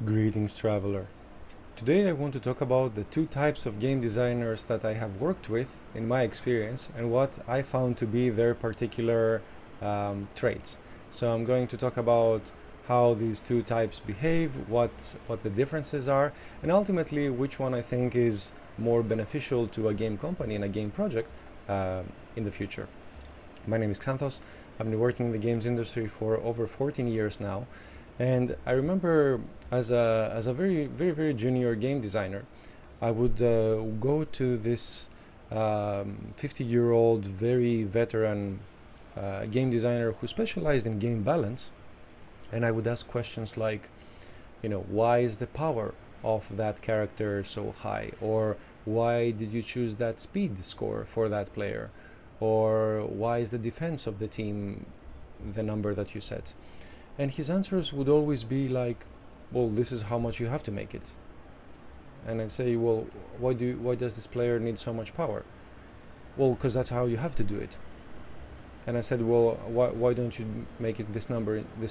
Greetings, traveler. Today I want to talk about the two types of game designers that I have worked with in my experience and what I found to be their particular traits. So I'm going to talk about how these two types behave, what the differences are, and ultimately which one I think is more beneficial to a game company and a game project uh, in the future. My name is Xanthos. I've been working in the games industry for over 14 years now. And I remember as a very junior game designer, I would go to this 50-year-old, very veteran game designer who specialized in game balance. And I would ask questions like, why is the power of that character so high? Or why did you choose that speed score for that player? Or why is the defense of the team the number that you set? And his answers would always be like, well, this is how much you have to make it. And I'd say, well, why does this player need so much power? Well, because that's how you have to do it. And I said, well, why don't you make it this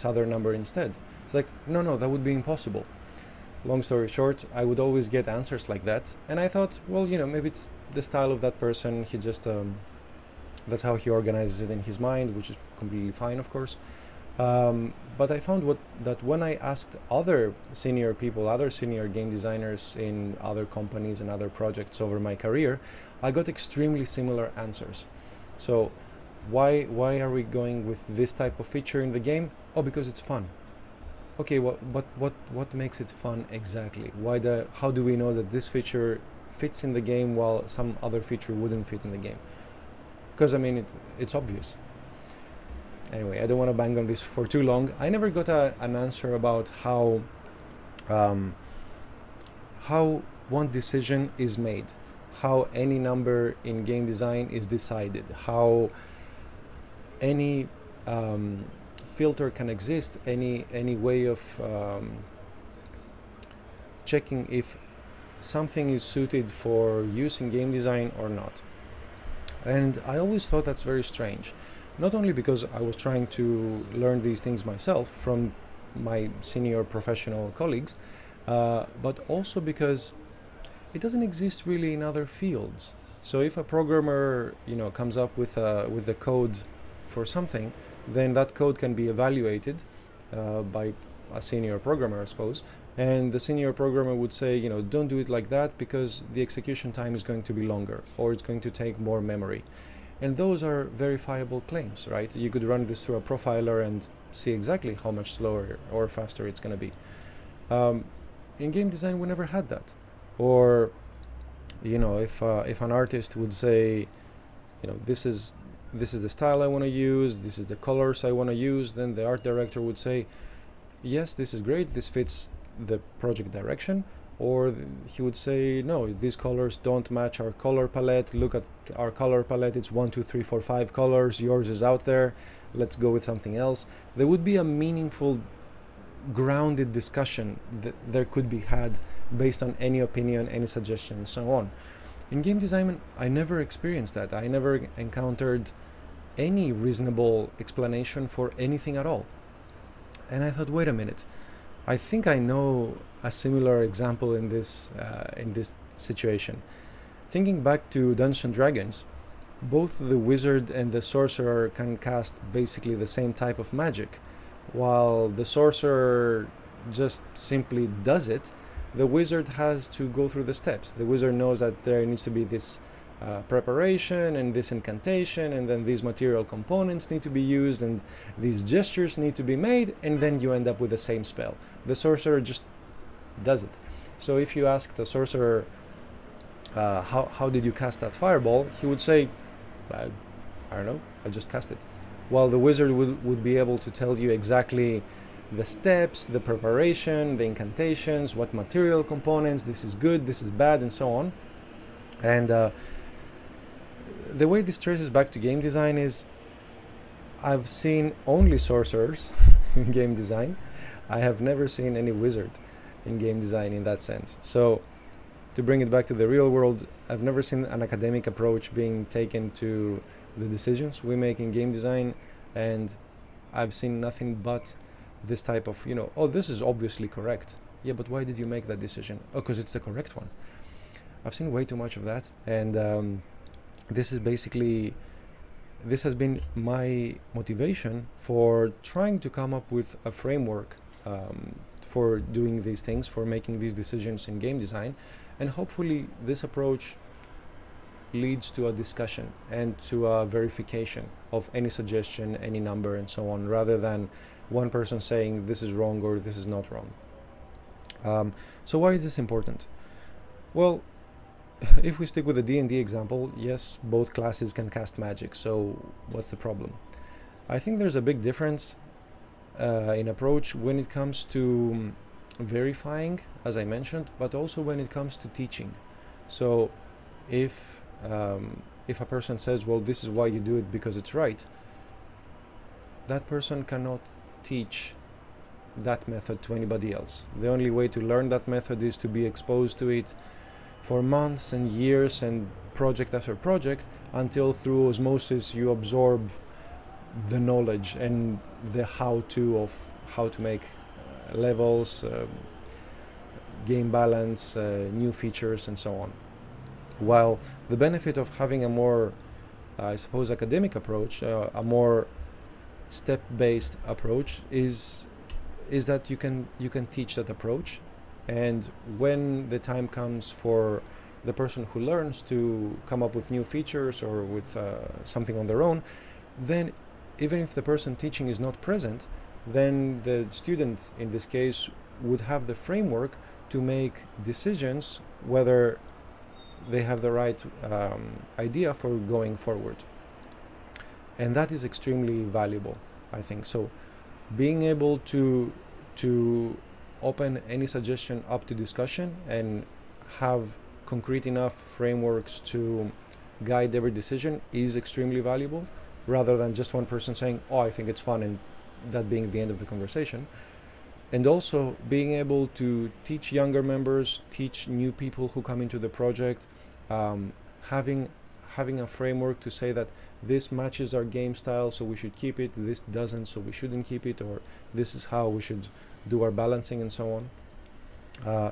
other number instead? It's like, no, that would be impossible. Long story short, I would always get answers like that. And I thought, well, maybe it's the style of that person. He just, that's how he organizes it in his mind, which is completely fine, of course. But I found that when I asked other senior people, other senior game designers in other companies and other projects over my career, I got extremely similar answers. So why are we going with this type of feature in the game? Oh, because it's fun. Okay, but what makes it fun exactly? How do we know that this feature fits in the game while some other feature wouldn't fit in the game? Because it's obvious. Anyway, I don't want to bang on this for too long. I never got an answer about how one decision is made, how any number in game design is decided, how any filter can exist, any way of checking if something is suited for use in game design or not. And I always thought that's very strange. Not only because I was trying to learn these things myself from my senior professional colleagues, but also because it doesn't exist really in other fields. So if a programmer, comes up with the code for something, then that code can be evaluated by a senior programmer, I suppose. And the senior programmer would say, don't do it like that because the execution time is going to be longer or it's going to take more memory. And those are verifiable claims, right? You could run this through a profiler and see exactly how much slower or faster it's going to be. In game design, we never had that. Or, if an artist would say, this is the style I want to use, this is the colors I want to use, then the art director would say, yes, this is great, this fits the project direction. Or he would say, no, these colors don't match our color palette. Look at our color palette. It's 1, 2, 3, 4, 5 colors. Yours is out there. Let's go with something else. There would be a meaningful, grounded discussion that there could be had based on any opinion, any suggestion, and so on. In game design, I never experienced that. I never encountered any reasonable explanation for anything at all. And I thought, wait a minute. I think I know a similar example in this situation. Thinking back to Dungeons and Dragons, both the wizard and the sorcerer can cast basically the same type of magic. While the sorcerer just simply does it, the wizard has to go through the steps. The wizard knows that there needs to be this preparation and this incantation, and then these material components need to be used and these gestures need to be made, and then you end up with the same spell. The sorcerer just does it. So if you ask the sorcerer, how did you cast that fireball, he would say, I don't know, I just cast it. While the wizard would be able to tell you exactly the steps, the preparation, the incantations, what material components, this is good, this is bad, and so on. And the way this traces back to game design is I've seen only sorcerers in game design. I have never seen any wizard in game design in that sense. So to bring it back to the real world, I've never seen an academic approach being taken to the decisions we make in game design, and I've seen nothing but this type of, oh, this is obviously correct. Yeah, but why did you make that decision? Oh, because it's the correct one. I've seen way too much of that, and this has been my motivation for trying to come up with a framework for doing these things, for making these decisions in game design, and hopefully this approach leads to a discussion and to a verification of any suggestion, any number, and so on, rather than one person saying this is wrong or this is not wrong. So why is this important? Well, if we stick with the D&D example, yes, both classes can cast magic, so what's the problem? I think there's a big difference in approach when it comes to verifying, as I mentioned, but also when it comes to teaching. So if a person says, well, this is why you do it because it's right, that person cannot teach that method to anybody else. The only way to learn that method is to be exposed to it for months and years and project after project, until through osmosis you absorb the knowledge and the how-to of how to make levels, game balance, new features, and so on. While the benefit of having a more, I suppose, academic approach, a more step-based approach, is that you can teach that approach, and when the time comes for the person who learns to come up with new features or with something on their own, then even if the person teaching is not present, then the student in this case would have the framework to make decisions whether they have the right idea for going forward. And that is extremely valuable, I think. So being able to open any suggestion up to discussion and have concrete enough frameworks to guide every decision is extremely valuable, rather than just one person saying, oh, I think it's fun, and that being the end of the conversation. And also being able to teach younger members, teach new people who come into the project, having a framework to say that this matches our game style, so we should keep it, this doesn't, so we shouldn't keep it, or this is how we should do our balancing, and so on.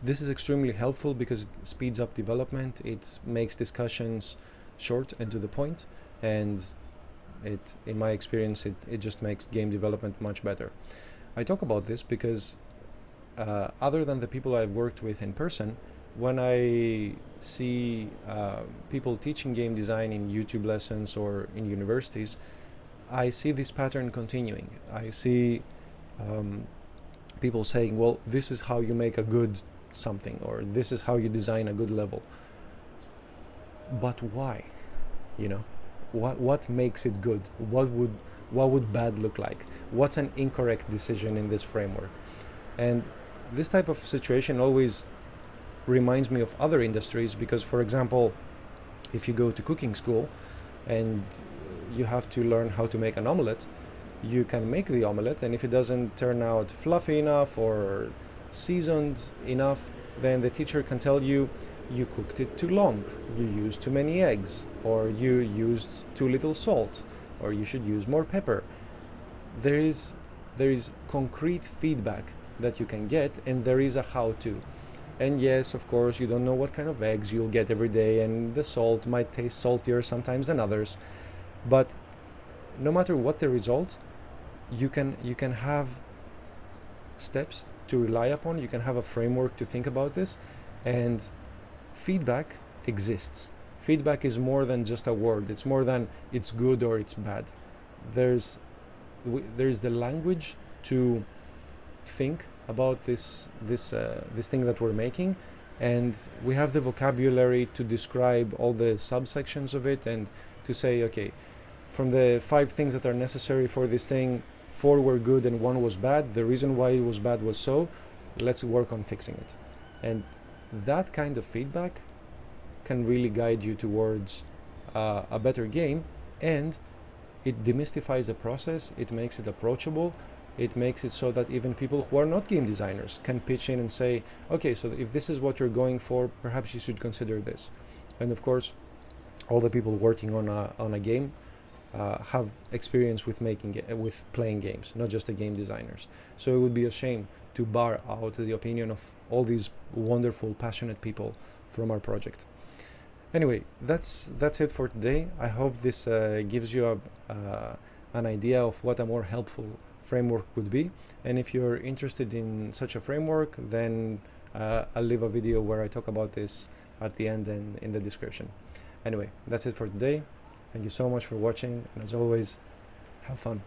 This is extremely helpful because it speeds up development, it makes discussions short and to the point, and in my experience, it just makes game development much better. I talk about this because other than the people I've worked with in person, when I see people teaching game design in YouTube lessons or in universities, I see this pattern continuing. I see people saying, well, this is how you make a good something, or this is how you design a good level. But why? What makes it good? What would bad look like? What's an incorrect decision in this framework? And this type of situation always reminds me of other industries, because, for example, if you go to cooking school and you have to learn how to make an omelette, you can make the omelette, and if it doesn't turn out fluffy enough or seasoned enough, then the teacher can tell you, you cooked it too long, you used too many eggs, or you used too little salt, or you should use more pepper. There is concrete feedback that you can get, and there is a how-to. And yes, of course, you don't know what kind of eggs you'll get every day, and the salt might taste saltier sometimes than others. But no matter what the result, you can have steps to rely upon, you can have a framework to think about this, and feedback exists. Feedback is more than just a word. It's more than it's good or it's bad. There's the language to think about this thing that we're making, and we have the vocabulary to describe all the subsections of it, and to say, okay, from the 5 things that are necessary for this thing, 4 were good and 1 was bad. The reason why it was bad was so. Let's work on fixing it. And that kind of feedback can really guide you towards a better game, and it demystifies the process, it makes it approachable, it makes it so that even people who are not game designers can pitch in and say, okay, so if this is what you're going for, perhaps you should consider this. And of course, all the people working on a game have experience with with playing games, not just the game designers. So it would be a shame to bar out the opinion of all these wonderful, passionate people from our project. Anyway, that's it for today. I hope this gives you an idea of what a more helpful framework would be. And if you're interested in such a framework, then I'll leave a video where I talk about this at the end and in the description. Anyway, that's it for today. Thank you so much for watching, and as always, have fun.